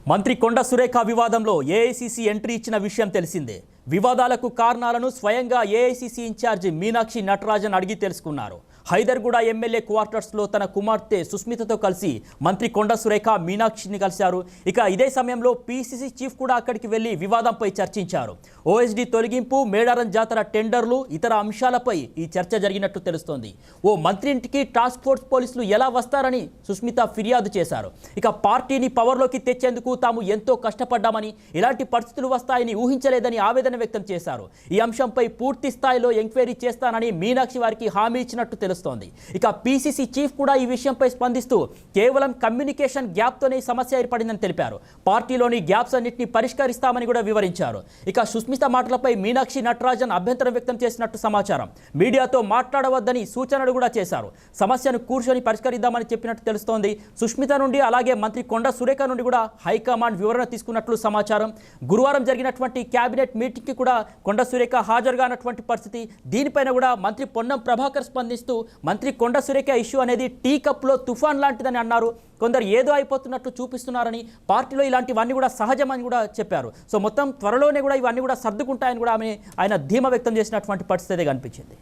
మంత్రి కొండ సురేఖ వివాదంలో ఏఐసీసీ ఎంట్రీ ఇచ్చిన విషయం తెలిసిందే. వివాదాలకు కారణాలను స్వయంగా ఏఐసీసీ ఇన్ఛార్జి మీనాక్షి నటరాజన్ అడిగి తెలుసుకున్నారు. హైదర్గూడ ఎమ్మెల్యే క్వార్టర్స్లో తన కుమార్తె సుస్మితతో కలిసి మంత్రి కొండ సురేఖ మీనాక్షిని కలిశారు. ఇక ఇదే సమయంలో పీసీసీ చీఫ్ కూడా అక్కడికి వెళ్లి వివాదంపై చర్చించారు. ఓఎస్డీ తొలగింపు, మేడారం జాతర టెండర్లు, ఇతర అంశాలపై ఈ చర్చ జరిగినట్టు తెలుస్తోంది. ఓ మంత్రి ఇంటికి టాస్క్ ఫోర్స్ పోలీసులు ఎలా వస్తారని సుస్మిత ఫిర్యాదు చేశారు. ఇక పార్టీని పవర్లోకి తెచ్చేందుకు తాము ఎంతో కష్టపడ్డామని, ఇలాంటి పరిస్థితులు వస్తాయని ఊహించలేదని ఆవేదన వ్యక్తం చేశారు. ఈ అంశంపై పూర్తి స్థాయిలో ఎంక్వైరీ చేస్తానని మీనాక్షి వారికి హామీ ఇచ్చినట్టు తెలుస్తోంది. ఇక పీసీసీ చీఫ్ కూడా ఈ విషయంపై స్పందిస్తూ కేవలం కమ్యూనికేషన్ గ్యాప్తోనే సమస్య ఏర్పడిందని తెలిపారు. పార్టీలోని గ్యాప్స్ అన్నింటినీ పరిష్కరిస్తామని కూడా వివరించారు. ఇక సుస్మిత మాటలపై మీనాక్షి నటరాజన్ అభ్యంతరం వ్యక్తం చేసినట్టు సమాచారం. మీడియాతో మాట్లాడవద్దని సూచనలు కూడా చేశారు. సమస్యను కూర్చొని పరిష్కరిద్దామని చెప్పినట్టు తెలుస్తోంది. సుస్మిత నుండి అలాగే మంత్రి కొండ సురేఖ నుండి కూడా హైకమాండ్ వివరణ తీసుకున్నట్లు సమాచారం. గురువారం జరిగినటువంటి కేబినెట్ మీటింగ్ కి కూడా కొండ సురేఖ హాజరుగానటువంటి పరిస్థితి. దీనిపైన కూడా మంత్రి పొన్నం ప్రభాకర్ స్పందిస్తూ మంత్రి కొండ సురేఖ ఇష్యూ అనేది టీ కప్లో తుఫాన్ లాంటిదని అన్నారు. కొందరు ఏదో అయిపోతున్నట్టు చూపిస్తున్నారని, పార్టీలో ఇలాంటివన్నీ కూడా సహజమని కూడా చెప్పారు. సో మొత్తం త్వరలోనే కూడా ఇవన్నీ కూడా సర్దుకుంటాయని కూడా ఆయన ధీమా వ్యక్తం చేసినటువంటి పరిస్థితి కనిపించింది.